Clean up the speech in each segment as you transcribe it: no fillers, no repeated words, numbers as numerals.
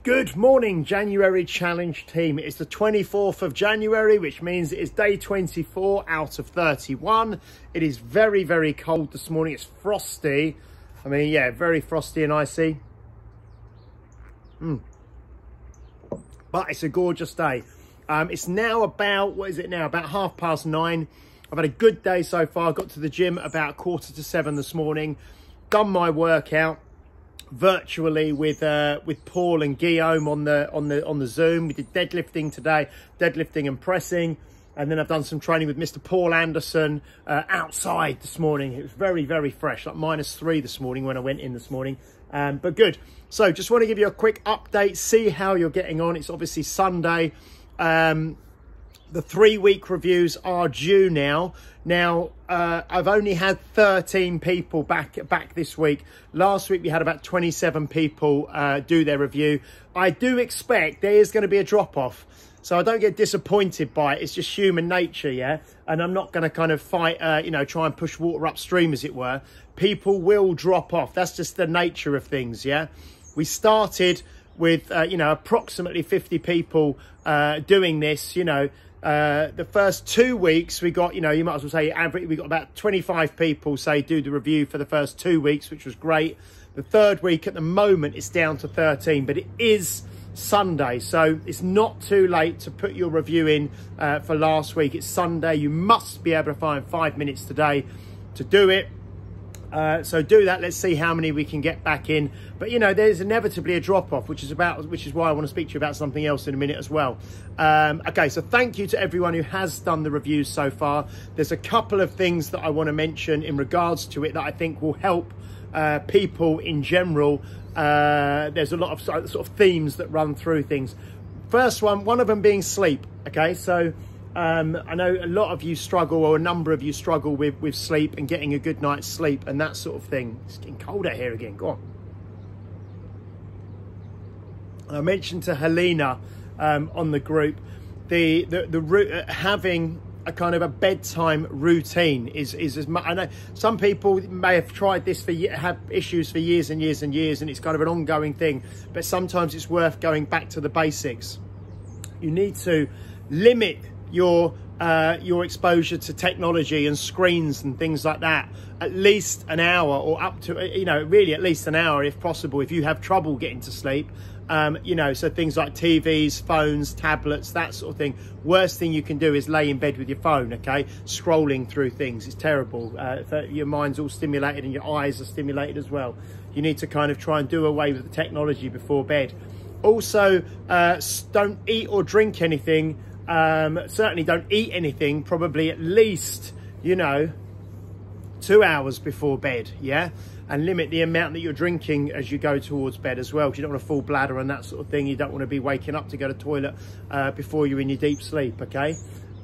Good morning, January Challenge team. It's the 24th of January, which means it is day 24 out of 31. It is very, very cold this morning. It's frosty. I mean, yeah, very frosty and icy. But it's a gorgeous day. It's now about, what is it now? About 9:30. I've had a good day so far. I got to the gym about 6:45 this morning. Done my workout virtually with Paul and Guillaume on the Zoom. We did deadlifting today, deadlifting and pressing, and then I've done some training with Mr. Paul Anderson outside this morning. It was very, very fresh, like -3 this morning when I went in this morning, but good. So just want to give you a quick update, see how you're getting on. It's obviously Sunday. The 3-week reviews are due now. I've only had 13 people back this week. Last week we had about 27 people do their review. I do expect there is going to be a drop-off, so I don't get disappointed by it. It's just human nature, yeah? And I'm not going to kind of fight, you know, try and push water upstream, as it were. People will drop off. That's just the nature of things, yeah? We started with, you know, approximately 50 people doing this, you know. The first 2 weeks we got, you know, you might as well say average, we got about 25 people say do the review for the first 2 weeks, which was great. The third week at the moment it's down to 13, but it is Sunday, so it's not too late to put your review in for last week. It's Sunday. You must be able to find 5 minutes today to do it. So do that. Let's see how many we can get back in. But you know, there's inevitably a drop-off, which is why I want to speak to you about something else in a minute as well. Okay, so thank you to everyone who has done the reviews so far. There's a couple of things that I want to mention in regards to it that I think will help people in general. There's a lot of sort of themes that run through things. First one of them being sleep. Okay, so I know a lot of you struggle, or a number of you struggle with sleep and getting a good night's sleep and that sort of thing. It's getting cold out here again. Go on. I mentioned to Helena on the group having a kind of a bedtime routine is as much. I know some people may have tried this have issues for years and years and years, and it's kind of an ongoing thing. But sometimes it's worth going back to the basics. You need to limit your exposure to technology and screens and things like that at least an hour, or up to, you know, really at least an hour if possible, if you have trouble getting to sleep. You know, so things like TVs, phones, tablets, that sort of thing. Worst thing you can do is lay in bed with your phone, okay, scrolling through things. It's terrible. Your mind's all stimulated and your eyes are stimulated as well. You need to kind of try and do away with the technology before bed. Also, don't eat or drink anything. Certainly don't eat anything, probably at least, you know, 2 hours before bed, yeah? And limit the amount that you're drinking as you go towards bed as well, because you don't want a full bladder and that sort of thing. You don't want to be waking up to go to the toilet before you're in your deep sleep, okay?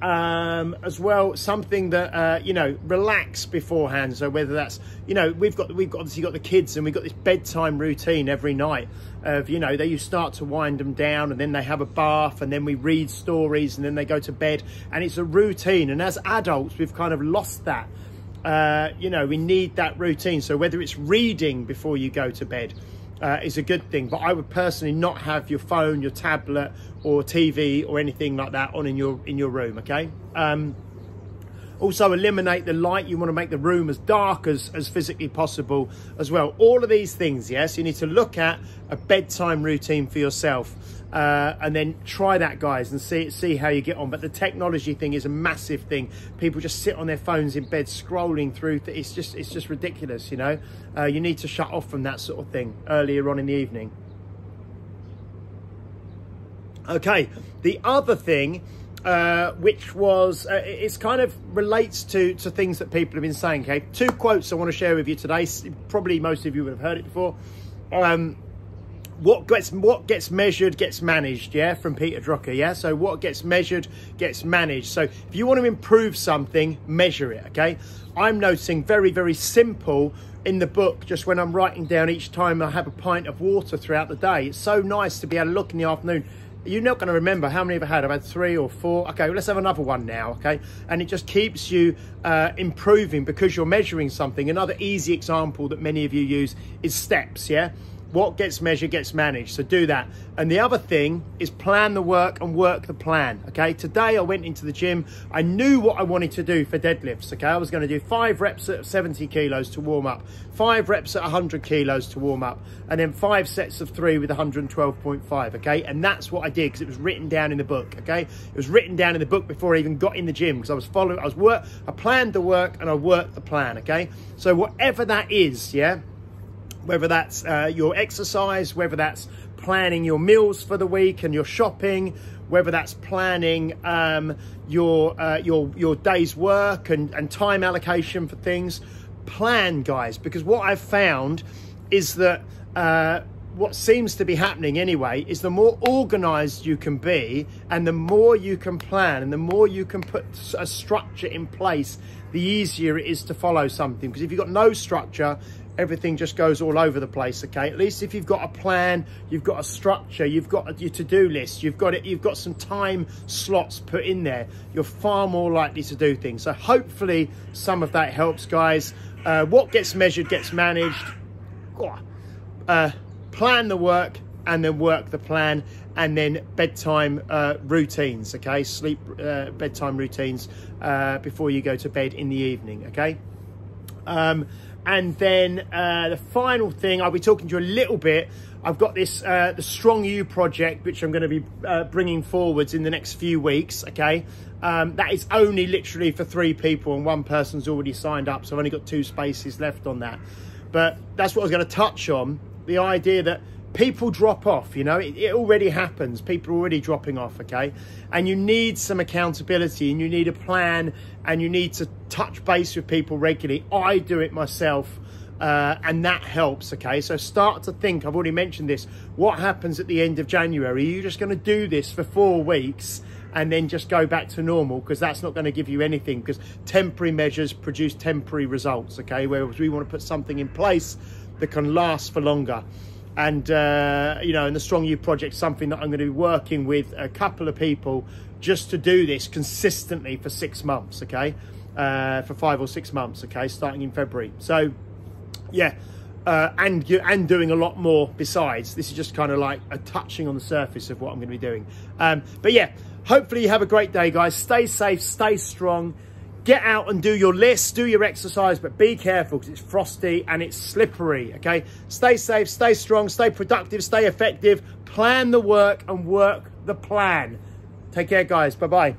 As well, something that you know, relax beforehand. So whether that's, you know, we've obviously got the kids, and we've got this bedtime routine every night of, you know, you start to wind them down, and then they have a bath, and then we read stories, and then they go to bed, and it's a routine. And as adults, we've kind of lost that. You know, we need that routine. So whether it's reading before you go to bed is a good thing, but I would personally not have your phone, your tablet or TV or anything like that on in your room, okay? Also eliminate the light. You want to make the room as dark as physically possible as well. All of these things, yes, you need to look at a bedtime routine for yourself, and then try that, guys, and see how you get on. But the technology thing is a massive thing. People just sit on their phones in bed scrolling through. It's just ridiculous, you know. You need to shut off from that sort of thing earlier on in the evening. Okay, the other thing, which was, it's kind of relates to things that people have been saying, okay? 2 quotes I want to share with you today. Probably most of you would have heard it before. What gets measured gets managed, yeah, from Peter Drucker, yeah? So what gets measured gets managed. So if you want to improve something, measure it, okay? I'm noticing very, very simple in the book, just when I'm writing down each time I have a pint of water throughout the day. It's so nice to be able to look in the afternoon. You're not going to remember how many I've had. I've had 3 or 4. Okay, well, let's have another one now, okay? And it just keeps you improving because you're measuring something. Another easy example that many of you use is steps, yeah? What gets measured gets managed. So do that. And the other thing is plan the work and work the plan. Okay. Today I went into the gym. I knew what I wanted to do for deadlifts. Okay. I was going to do 5 reps at 70 kilos to warm up, 5 reps at 100 kilos to warm up, and then 5 sets of 3 with 112.5. Okay. And that's what I did because it was written down in the book. Okay. It was written down in the book before I even got in the gym because I was following, I planned the work and I worked the plan. Okay. So whatever that is, yeah. Whether that's your exercise, whether that's planning your meals for the week and your shopping, whether that's planning your day's work and time allocation for things, plan, guys. Because what I've found is that what seems to be happening anyway is the more organized you can be and the more you can plan and the more you can put a structure in place, the easier it is to follow something. Because if you've got no structure, everything just goes all over the place. Okay, at least if you've got a plan, you've got a structure, you've got your to-do list, you've got some time slots put in there, you're far more likely to do things. So hopefully some of that helps, guys. What gets measured gets managed. Plan the work and then work the plan, and then bedtime routines. Okay, sleep bedtime routines before you go to bed in the evening. Okay. And then the final thing, I'll be talking to you a little bit. I've got this, the Strong You project, which I'm going to be bringing forwards in the next few weeks, okay? That is only literally for 3 people and 1 person's already signed up, so I've only got 2 spaces left on that. But that's what I was going to touch on, the idea that people drop off, you know, it already happens. People are already dropping off, okay? And you need some accountability and you need a plan and you need to touch base with people regularly. I do it myself and that helps, okay? So start to think, I've already mentioned this, what happens at the end of January? Are you just going to do this for 4 weeks and then just go back to normal? Because that's not going to give you anything, because temporary measures produce temporary results, okay? Whereas we want to put something in place that can last for longer. And you know, in the Strong You project, something that I'm going to be working with a couple of people just to do this consistently for 6 months, okay? For 5 or 6 months, okay, starting in February. So yeah, and doing a lot more besides. This is just kind of like a touching on the surface of what I'm going to be doing. But yeah, hopefully you have a great day, guys. Stay safe, stay strong. Get out and do your list, do your exercise, but be careful because it's frosty and it's slippery, okay? Stay safe, stay strong, stay productive, stay effective. Plan the work and work the plan. Take care, guys. Bye-bye.